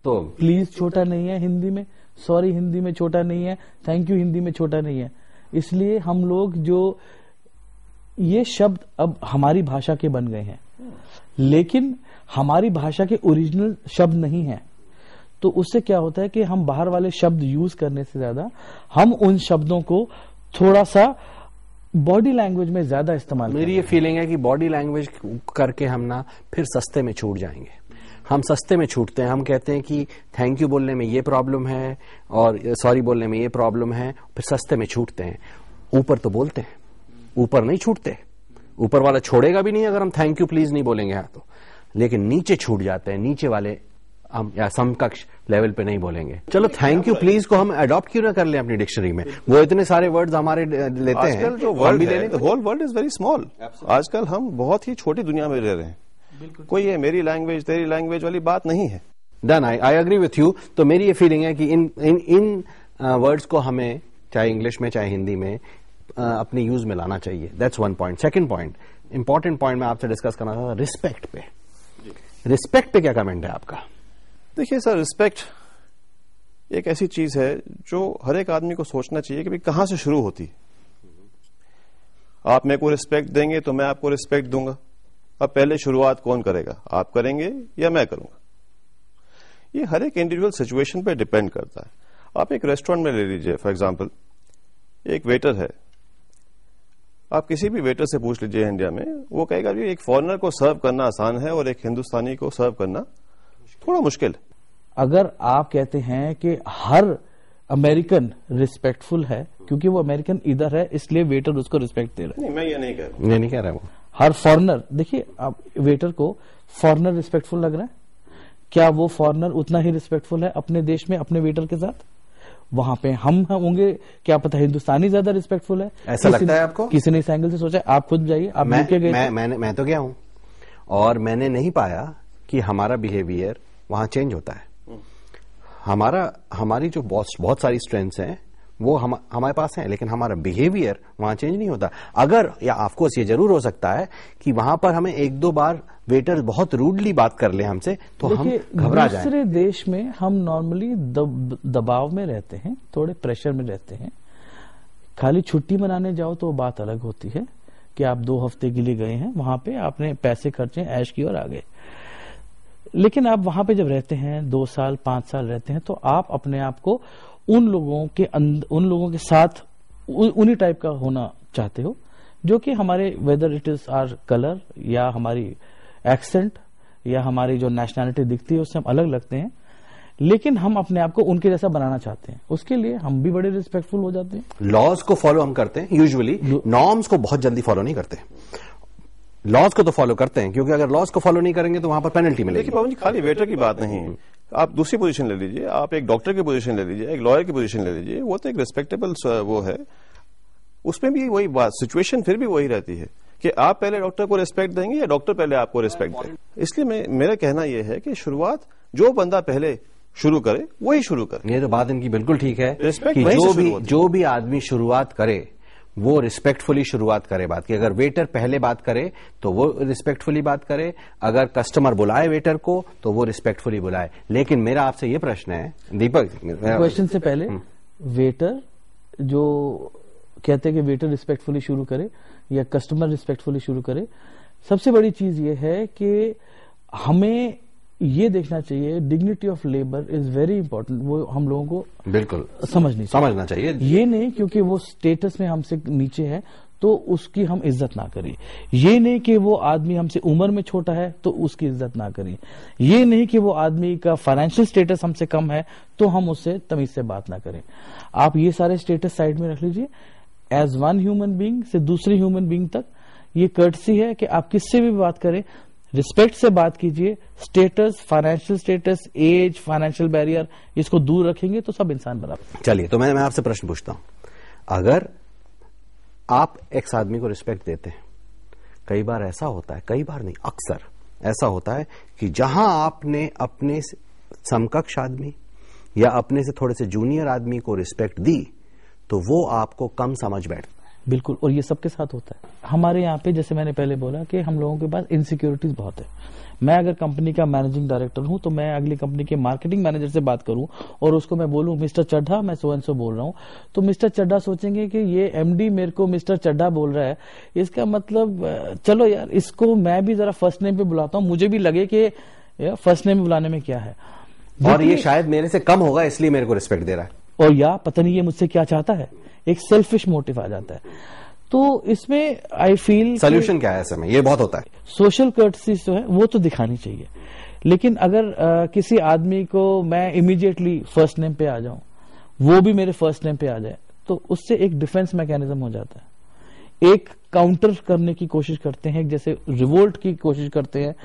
तो प्लीज छोटा नहीं है हिंदी में, सॉरी हिंदी में छोटा नहीं है, थैंक यू हिंदी में छोटा नहीं है। इसलिए हम लोग जो ये शब्द अब हमारी भाषा के बन गए हैं, लेकिन हमारी भाषा के ओरिजिनल शब्द नहीं है। तो उससे क्या होता है कि हम बाहर वाले शब्द यूज करने से ज्यादा हम उन शब्दों को थोड़ा सा बॉडी लैंग्वेज में ज्यादा इस्तेमाल। मेरी ये फीलिंग है कि बॉडी लैंग्वेज करके हम ना फिर सस्ते में छूट जाएंगे। हम सस्ते में छूटते हैं, हम कहते हैं कि थैंक यू बोलने में ये प्रॉब्लम है और सॉरी बोलने में ये प्रॉब्लम है, फिर सस्ते में छूटते हैं। ऊपर तो बोलते हैं, ऊपर नहीं छूटते। ऊपर वाला छोड़ेगा भी नहीं अगर हम थैंक यू प्लीज नहीं बोलेंगे तो, लेकिन नीचे छूट जाते हैं। नीचे वाले हम या समकक्ष लेवल पे नहीं बोलेंगे। चलो थैंक यू प्लीज को हम अडॉप्ट क्यों ना कर लें अपनी डिक्शनरी में? वो इतने सारे वर्ड्स हमारे लेते हैं। आजकल जो वर्ल्ड है, the whole world is very small. आजकल हम बहुत ही छोटी दुनिया में रह रहे हैं। कोई ये मेरी लैंग्वेज तेरी लैंग्वेज वाली बात नहीं है। Done, I agree with you. तो मेरी ये फीलिंग है कि इन वर्ड्स को हमें चाहे इंग्लिश में चाहे हिंदी में अपने यूज में लाना चाहिए। That's one point. Second point, important point मैं आपसे डिस्कस करना था, रिस्पेक्ट पे। रिस्पेक्ट पे क्या कमेंट है आपका? देखिए सर, रिस्पेक्ट एक ऐसी चीज है जो हर एक आदमी को सोचना चाहिए कि भाई कहां से शुरू होती है। आप मेरे को रिस्पेक्ट देंगे तो मैं आपको रिस्पेक्ट दूंगा। अब पहले शुरुआत कौन करेगा, आप करेंगे या मैं करूंगा? ये हर एक इंडिविजुअल सिचुएशन पे डिपेंड करता है। आप एक रेस्टोरेंट में ले लीजिए, फॉर एग्जांपल एक वेटर है, आप किसी भी वेटर से पूछ लीजिए इंडिया में, वो कहेगा जी एक फॉरेनर को सर्व करना आसान है और एक हिंदुस्तानी को सर्व करना थोड़ा मुश्किल है। अगर आप कहते हैं कि हर अमेरिकन रिस्पेक्टफुल है क्योंकि वो अमेरिकन इधर है इसलिए वेटर उसको रिस्पेक्ट दे रहा है। नहीं, मैं ये नहीं कह रहा। ये नहीं कह रहा वो। हर फॉरेनर, देखिए आप वेटर को फॉरेनर रिस्पेक्टफुल लग रहा है, क्या वो फॉरेनर उतना ही रिस्पेक्टफुल है अपने देश में अपने वेटर के साथ? वहां पे हम होंगे, क्या पता हिंदुस्तानी ज्यादा रिस्पेक्टफुल है। ऐसा लगता है आपको? किसी ने इस एंगल से सोचा? आप खुद जाइए, आप यूके गए। मैं तो गया हूं और मैंने नहीं पाया कि हमारा बिहेवियर वहां चेंज होता है। हमारी जो बहुत सारी स्ट्रेंथ्स हैं वो हमारे पास हैं, लेकिन हमारा बिहेवियर वहां चेंज नहीं होता। अगर या ऑफकोर्स ये जरूर हो सकता है कि वहां पर हमें एक दो बार वेटर बहुत रूडली बात कर ले हमसे तो हम घबरा जाएं। दूसरे देश में हम नॉर्मली दबाव में रहते हैं, थोड़े प्रेशर में रहते हैं। खाली छुट्टी मनाने जाओ तो बात अलग होती है कि आप 2 हफ्ते के लिए गए हैं, वहां पे आपने पैसे खर्चे, ऐश की और आ गए। लेकिन आप वहां पे जब रहते हैं 2 साल 5 साल रहते हैं तो आप अपने आप को उन लोगों के साथ उन्हीं टाइप का होना चाहते हो जो कि हमारे, whether it is our colour या हमारी एक्सेंट या हमारी जो नेशनैलिटी दिखती है उससे हम अलग लगते हैं, लेकिन हम अपने आप को उनके जैसा बनाना चाहते हैं। उसके लिए हम भी बड़े रिस्पेक्टफुल हो जाते हैं। लॉज को फॉलो हम करते हैं यूजुअली, नॉर्म्स को बहुत जल्दी फॉलो नहीं करते। लॉज को तो फॉलो करते हैं क्योंकि अगर लॉज को फॉलो नहीं करेंगे तो वहां पर पेनल्टी मिलेगी। देखिए पवन जी, खाली वेटर की बात नहीं है। आप दूसरी पोजीशन ले लीजिए, आप एक डॉक्टर की पोजीशन ले लीजिए, एक लॉयर की पोजीशन ले लीजिए, वो तो एक रिस्पेक्टेबल वो है। उसमें भी वही बात, सिचुएशन फिर भी वही रहती है कि आप पहले डॉक्टर को रिस्पेक्ट देंगे या डॉक्टर पहले आपको रिस्पेक्ट देंगे। इसलिए मेरा कहना यह है कि शुरुआत जो बंदा पहले शुरू करे वही शुरू करे। ये तो बात इनकी बिल्कुल ठीक है रिस्पेक्ट कि जो भी आदमी शुरुआत करे वो रिस्पेक्टफुली शुरुआत करे बात की। अगर वेटर पहले बात करे तो वो रिस्पेक्टफुली बात करे, अगर कस्टमर बुलाए वेटर को तो वो रिस्पेक्टफुली बुलाए। लेकिन मेरा आपसे ये प्रश्न है दीपक, क्वेश्चन से पहले वेटर जो कहते हैं कि वेटर रिस्पेक्टफुली शुरू करे या कस्टमर रिस्पेक्टफुली शुरू करे, सबसे बड़ी चीज ये है कि हमें ये देखना चाहिए dignity of labour is very important. वो हम लोगों को बिल्कुल समझना चाहिए। ये नहीं क्योंकि वो स्टेटस में हमसे नीचे है तो उसकी हम इज्जत ना करें। ये नहीं कि वो आदमी हमसे उम्र में छोटा है तो उसकी इज्जत ना करें। ये नहीं कि वो आदमी का फाइनेंशियल स्टेटस हमसे कम है तो हम उससे तमीज से बात ना करें। आप ये सारे स्टेटस साइड में रख लीजिए। एज वन ह्यूमन बीइंग से दूसरे ह्यूमन बीइंग तक ये कर्टसी है कि आप किससे भी बात करें, रिस्पेक्ट से बात कीजिए। Status, financial status, age, financial barrier, इसको दूर रखेंगे तो सब इंसान बराबर। चलिए, तो मैं आपसे प्रश्न पूछता हूं, अगर आप एक आदमी को रिस्पेक्ट देते हैं, कई बार ऐसा होता है, कई बार नहीं अक्सर ऐसा होता है कि जहां आपने अपने समकक्ष आदमी या अपने से थोड़े से जूनियर आदमी को रिस्पेक्ट दी तो वो आपको कम समझ बैठता है। बिल्कुल, और ये सबके साथ होता है। हमारे यहाँ पे जैसे मैंने पहले बोला कि हम लोगों के पास इनसिक्योरिटीज बहुत है। मैं अगर कंपनी का मैनेजिंग डायरेक्टर हूं तो मैं अगली कंपनी के मार्केटिंग मैनेजर से बात करूं और उसको मैं बोलूं मिस्टर चड्ढा मैं सो एंड सो बोल रहा हूं, तो मिस्टर चड्ढा सोचेंगे कि ये एमडी मेरे को मिस्टर चड्ढा बोल रहा है, इसका मतलब चलो यार इसको मैं भी जरा फर्स्ट नेम पे बुलाता हूं, मुझे भी लगे कि फर्स्ट नेम बुलाने में क्या है, और ये शायद मेरे से कम होगा इसलिए मेरे को रिस्पेक्ट दे रहा है, और या पता नहीं ये मुझसे क्या चाहता है, एक सेल्फिश मोटिव आ जाता है। तो इसमें आई फील सोल्यूशन क्या है ऐसे में? ये बहुत होता है। सोशल कर्टसी जो है वो तो दिखानी चाहिए, लेकिन अगर किसी आदमी को मैं इमीडिएटली फर्स्ट नेम पे आ जाऊं, वो भी मेरे फर्स्ट नेम पे आ जाए, तो उससे एक डिफेंस मैकेनिज्म हो जाता है, एक काउंटर करने की कोशिश करते हैं, जैसे रिवोल्ट की कोशिश करते हैं।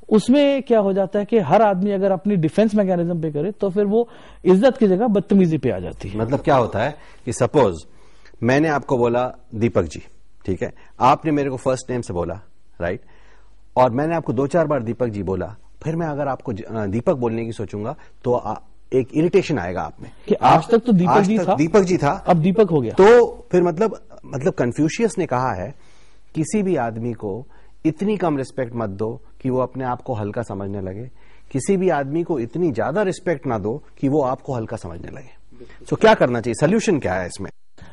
उसमें क्या हो जाता है कि हर आदमी अगर अपनी डिफेंस मैकेनिज्म पे करे तो फिर वो इज्जत की जगह बदतमीजी पे आ जाती है। मतलब क्या होता है कि सपोज मैंने आपको बोला दीपक जी, ठीक है, आपने मेरे को फर्स्ट नेम से बोला, राइट, और मैंने आपको 2-4 बार दीपक जी बोला, फिर मैं अगर आपको दीपक बोलने की सोचूंगा तो एक इरिटेशन आएगा आप में कि आज तक तो दीपक जी था, अब दीपक हो गया। तो फिर मतलब कन्फ्यूशियस ने कहा है किसी भी आदमी को इतनी कम रिस्पेक्ट मत दो कि वो अपने आप को हल्का समझने लगे, किसी भी आदमी को इतनी ज्यादा रिस्पेक्ट ना दो कि वो आपको हल्का समझने लगे। तो क्या करना चाहिए? सोल्यूशन क्या है इसमें?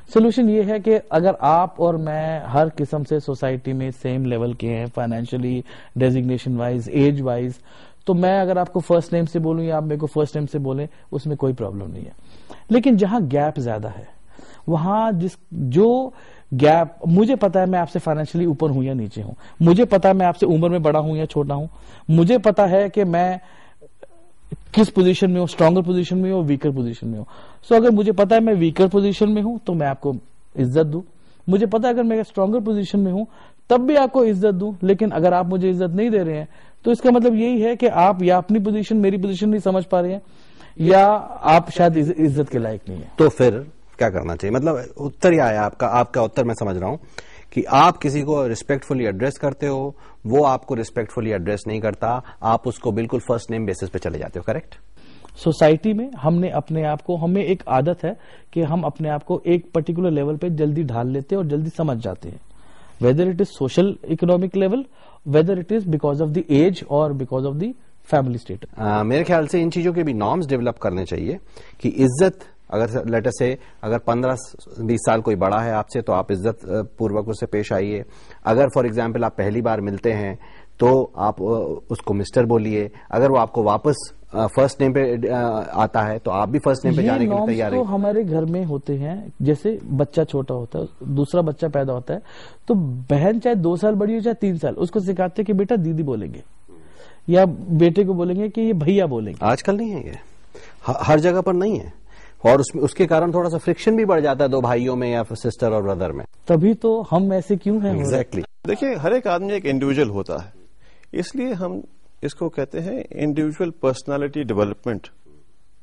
सोल्यूशन ये है कि अगर आप और मैं हर किस्म से सोसाइटी में सेम लेवल के हैं, financially, designation wise, age wise, तो मैं अगर आपको फर्स्ट नेम से बोलूं या आप मेरे को फर्स्ट नेम से बोलें, उसमें कोई प्रॉब्लम नहीं है। लेकिन जहां गैप ज्यादा है, वहां जो गैप, मुझे पता है मैं आपसे फाइनेंशियली ऊपर हूं या नीचे हूं, मुझे पता है मैं आपसे उम्र में बड़ा हूं या छोटा हूं, मुझे पता है कि मैं किस पोजीशन में हूं, स्ट्रॉन्गर पोजीशन में हूं, वीकर पोजीशन में हूं। सो अगर मुझे पता है मैं वीकर पोजीशन में हूं तो मैं आपको इज्जत दूं, मुझे पता है अगर मैं स्ट्रॉन्गर पोजीशन में हूं तब भी आपको इज्जत दूं। लेकिन अगर आप मुझे इज्जत नहीं दे रहे हैं तो इसका मतलब यही है कि आप या अपनी पोजीशन मेरी पोजीशन नहीं समझ पा रहे हैं, या आप शायद इज्जत के लायक नहीं है। तो फिर क्या करना चाहिए? मतलब उत्तर यह आया आपका उत्तर मैं समझ रहा हूं कि आप किसी को रिस्पेक्टफुली एड्रेस करते हो, वो आपको रिस्पेक्टफुली एड्रेस नहीं करता, आप उसको बिल्कुल फर्स्ट नेम बेसिस पे चले जाते हो, करेक्ट? सोसाइटी में हमने अपने आप को, हमें एक आदत है कि हम अपने आप को एक पर्टिकुलर लेवल पे जल्दी ढाल लेते हैं और जल्दी समझ जाते हैं, whether it is social economic level, whether it is because of the age और because of the family status. मेरे ख्याल से इन चीजों के भी नॉर्म्स डेवलप करने चाहिए कि इज्जत, अगर लेटर से अगर 15-20 साल कोई बड़ा है आपसे तो आप इज्जत पूर्वक उससे पेश आइए। अगर फॉर एग्जाम्पल आप पहली बार मिलते हैं तो आप उसको मिस्टर बोलिए। अगर वो आपको वापस फर्स्ट नेम पे आता है तो आप भी फर्स्ट नेम पे जाने के लिए तैयार हैं। तो हमारे घर में होते हैं, जैसे बच्चा छोटा होता है, दूसरा बच्चा पैदा होता है, तो बहन चाहे 2 साल बड़ी हो चाहे 3 साल, उसको सिखाते हैं कि बेटा दीदी बोलेंगे, या बेटे को बोलेंगे कि ये भैया बोलेंगे। आजकल नहीं है ये, हर जगह पर नहीं है, और उसके कारण थोड़ा सा फ्रिक्शन भी बढ़ जाता है 2 भाइयों में या सिस्टर और ब्रदर में। तभी तो हम ऐसे क्यों हैं? एग्जैक्टली। देखिए, हर एक आदमी एक इंडिविजुअल होता है, इसलिए हम इसको कहते हैं इंडिविजुअल पर्सनालिटी डेवलपमेंट।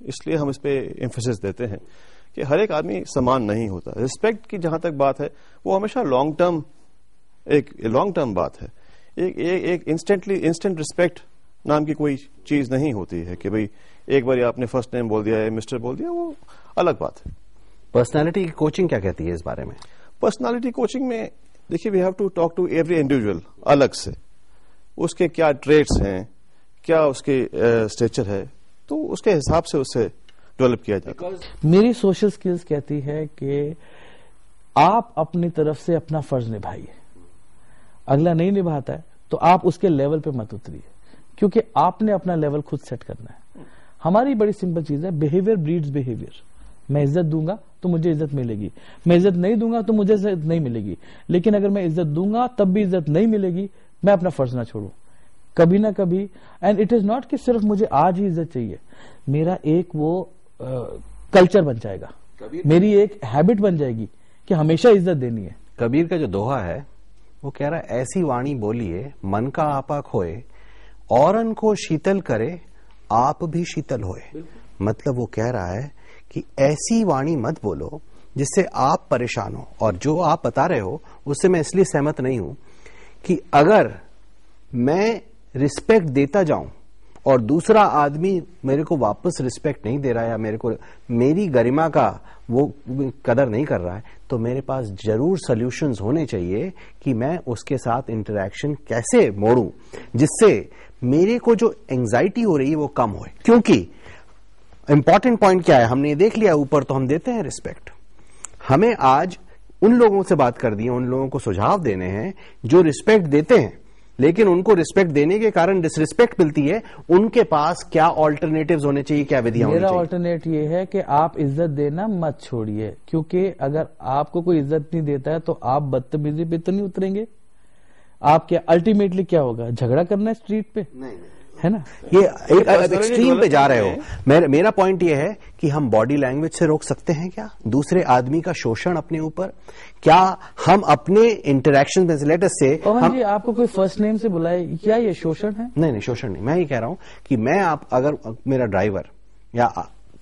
इसलिए हम इस पे एम्फेसिस देते हैं कि हर एक आदमी समान नहीं होता। रिस्पेक्ट की जहां तक बात है वो हमेशा लॉन्ग टर्म बात है। एक इंस्टेंट रिस्पेक्ट नाम की कोई चीज नहीं होती है कि भाई एक बार आपने फर्स्ट नेम बोल दिया है, मिस्टर बोल दिया, वो अलग बात है। पर्सनालिटी की कोचिंग क्या कहती है इस बारे में? पर्सनालिटी कोचिंग में देखिए, we have to talk to every individual अलग से, उसके क्या ट्रेट्स हैं, क्या उसके स्टेचर है, तो उसके हिसाब से उससे डेवलप किया जाता है। मेरी सोशल स्किल्स कहती है कि आप अपनी तरफ से अपना फर्ज निभाइए, अगला नहीं निभाता है तो आप उसके लेवल पे मत उतरिए, क्योंकि आपने अपना लेवल खुद सेट करना है। हमारी बड़ी सिंपल चीज है, बिहेवियर ब्रीड्स बिहेवियर। मैं इज्जत दूंगा तो मुझे इज्जत मिलेगी, मैं इज्जत नहीं दूंगा तो मुझे इज्जत नहीं मिलेगी। लेकिन अगर मैं इज्जत दूंगा तब भी इज्जत नहीं मिलेगी, मैं अपना फर्ज ना छोड़ू कभी ना कभी। एंड इट इज नॉट कि सिर्फ मुझे आज ही इज्जत चाहिए, मेरा एक वो कल्चर बन जाएगा, मेरी एक हैबिट बन जाएगी कि हमेशा इज्जत देनी है। कबीर का जो दोहा है वो कह रहा है, ऐसी वाणी बोलिए मन का आपा खोए, औरन को शीतल करे आप भी शीतल होए। मतलब वो कह रहा है कि ऐसी वाणी मत बोलो जिससे आप परेशान हो। और जो आप बता रहे हो उससे मैं इसलिए सहमत नहीं हूं कि अगर मैं रिस्पेक्ट देता जाऊं और दूसरा आदमी मेरे को वापस रिस्पेक्ट नहीं दे रहा है या मेरी गरिमा का वो कदर नहीं कर रहा है, तो मेरे पास जरूर सॉल्यूशंस होने चाहिए कि मैं उसके साथ इंटरेक्शन कैसे मोड़ूं जिससे मेरे को जो एंजाइटी हो रही है वो कम होए। क्योंकि इंपॉर्टेंट पॉइंट क्या है, हमने ये देख लिया ऊपर, तो हम देते हैं रिस्पेक्ट। हमें आज उन लोगों से बात कर दी है, उन लोगों को सुझाव देने हैं जो रिस्पेक्ट देते हैं, लेकिन उनको रिस्पेक्ट देने के कारण डिसरिस्पेक्ट मिलती है। उनके पास क्या ऑल्टरनेटिव्स होने चाहिए, क्या विधियां होनी चाहिए? मेरा ऑल्टरनेट ये है कि आप इज्जत देना मत छोड़िए, क्योंकि अगर आपको कोई इज्जत नहीं देता है तो आप बदतमीजी पे तो नहीं उतरेंगे। आप क्या अल्टीमेटली क्या होगा, झगड़ा करना है स्ट्रीट पे? नहीं, है ना? ये एक एक्सट्रीम पे जा रहे हो। मेरा पॉइंट ये है कि हम बॉडी लैंग्वेज से रोक सकते हैं क्या दूसरे आदमी का शोषण अपने ऊपर? क्या हम अपने इंटरेक्शन में लेट अस से जी आपको कोई फर्स्ट नेम से बुलाए, क्या ये शोषण है? नहीं, शोषण नहीं। मैं ये कह रहा हूं कि मैं अगर मेरा ड्राइवर या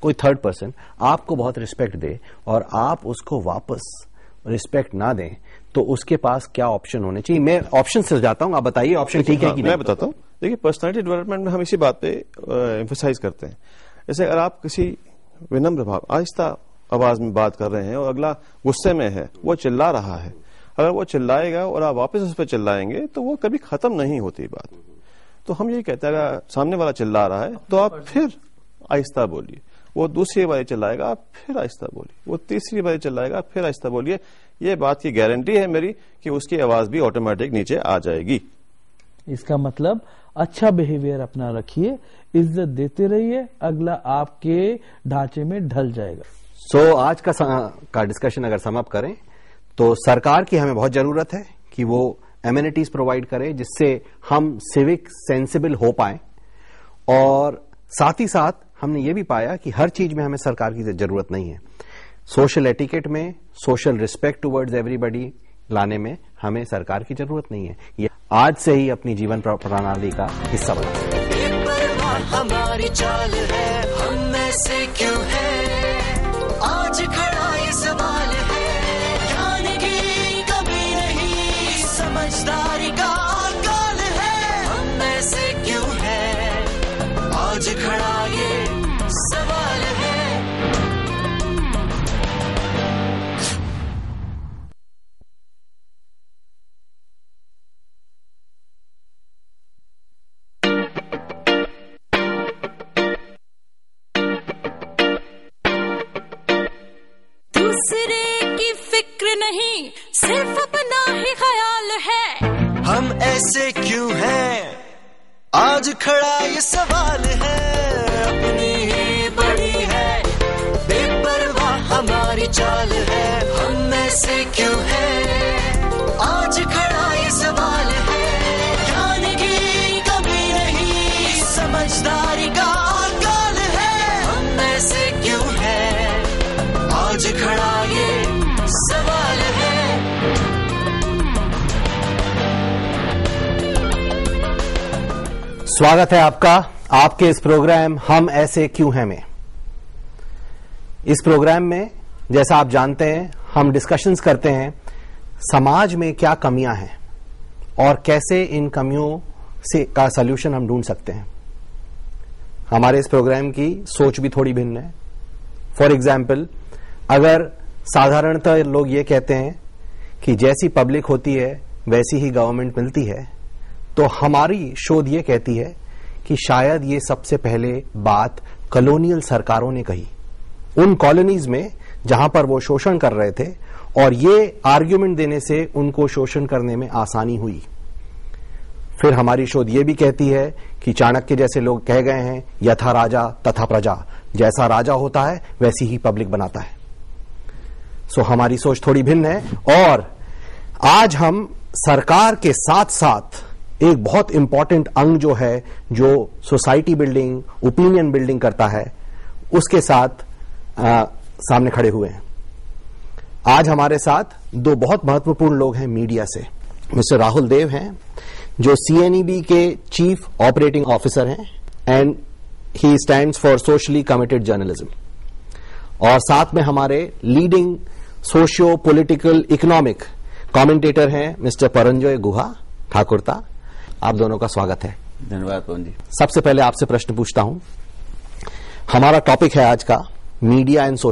कोई थर्ड पर्सन आपको बहुत रिस्पेक्ट दे और आप उसको वापस रिस्पेक्ट ना दें, तो उसके पास क्या ऑप्शन होने चाहिए? मैं ऑप्शन से जाता हूं, आप बताइए ऑप्शन ठीक है कि नहीं? मैं बताता हूं। देखिए, पर्सनालिटी डेवलपमेंट में हम इसी बात पे एम्फसाइज करते हैं। जैसे अगर आप किसी विनम्र भाव आहिस्ता आवाज में बात कर रहे हैं और अगला गुस्से में है, वो चिल्ला रहा है, अगर वो चिल्लाएगा और आप वापस उस पर चिल्लाएंगे तो वो कभी खत्म नहीं होती बात। तो हम यही कहते हैं, अगर सामने वाला चिल्ला रहा है तो आप फिर आहिस्ता बोलिए, वो दूसरी बार चिल्लाएगा आप फिर आहिस्ता बोलिए, वो तीसरी बार चिल्लाएगा आप फिर आहिस्ता बोलिए। ये बात की गारंटी है मेरी कि उसकी आवाज भी ऑटोमेटिक नीचे आ जाएगी। इसका मतलब अच्छा बिहेवियर अपना रखिए, इज्जत देते रहिए, अगला आपके ढांचे में ढल जाएगा। सो आज का डिस्कशन अगर सम अप करें तो सरकार की हमें बहुत जरूरत है कि वो एमिनिटीज प्रोवाइड करे जिससे हम सिविक सेंसिबल हो पाए, और साथ ही साथ हमने ये भी पाया कि हर चीज में हमें सरकार की जरूरत नहीं है। सोशल एटिकेट में सोशल रिस्पेक्ट टुवर्ड्स एवरीबॉडी लाने में हमें सरकार की जरूरत नहीं है। ये आज से ही अपनी जीवन प्रणाली का हिस्सा बना। हमारी चाल है, हम में से क्यों है, आज खड़ा ये सवाल है, ज्ञान की कमी नहीं, समझदारी का काल है, हम में से क्यों है, आज खड़ा ये सवाल है। दूसरे की फिक्र नहीं, सिर्फ अपना ही ख्याल है, हम ऐसे क्यों हैं, आज खड़ा ये सवाल है, अपनी ही बड़ी है, बेपरवाह हमारी चाल है, हम में से क्यों है, आज खड़ा ये सवाल है, ज्ञान की कमी नहीं, समझदारी का काल है, हम में से क्यों है, आज खड़ा ये सवाल है। स्वागत है आपका आपके इस प्रोग्राम हम ऐसे क्यों हैं में। इस प्रोग्राम में जैसा आप जानते हैं हम डिस्कशंस करते हैं समाज में क्या कमियां हैं और कैसे इन कमियों से का सलूशन हम ढूंढ सकते हैं। हमारे इस प्रोग्राम की सोच भी थोड़ी भिन्न है। फॉर एग्जाम्पल, अगर साधारणतः लोग ये कहते हैं कि जैसी पब्लिक होती है वैसी ही गवर्नमेंट मिलती है, तो हमारी शोध ये कहती है कि शायद ये सबसे पहले बात कॉलोनियल सरकारों ने कही उन कॉलोनीज में जहां पर वो शोषण कर रहे थे, और ये आर्ग्यूमेंट देने से उनको शोषण करने में आसानी हुई। फिर हमारी शोध ये भी कहती है कि चाणक्य जैसे लोग कह गए हैं, यथा राजा तथा प्रजा, जैसा राजा होता है वैसी ही पब्लिक बनाता है। सो हमारी सोच थोड़ी भिन्न है, और आज हम सरकार के साथ साथ एक बहुत इंपॉर्टेंट अंग जो है, जो सोसाइटी बिल्डिंग, ओपिनियन बिल्डिंग करता है, उसके साथ सामने खड़े हुए हैं। आज हमारे साथ दो बहुत महत्वपूर्ण लोग हैं मीडिया से। मिस्टर राहुल देव हैं जो CNEB के चीफ ऑपरेटिंग ऑफिसर हैं, and he stands for socially committed journalism. और साथ में हमारे leading socio political economic commentator हैं मिस्टर परंजोय गुहा ठाकुरता। आप दोनों का स्वागत है। धन्यवाद पवन जी। सबसे पहले आपसे प्रश्न पूछता हूं। हमारा टॉपिक है आज का मीडिया एंड सोशल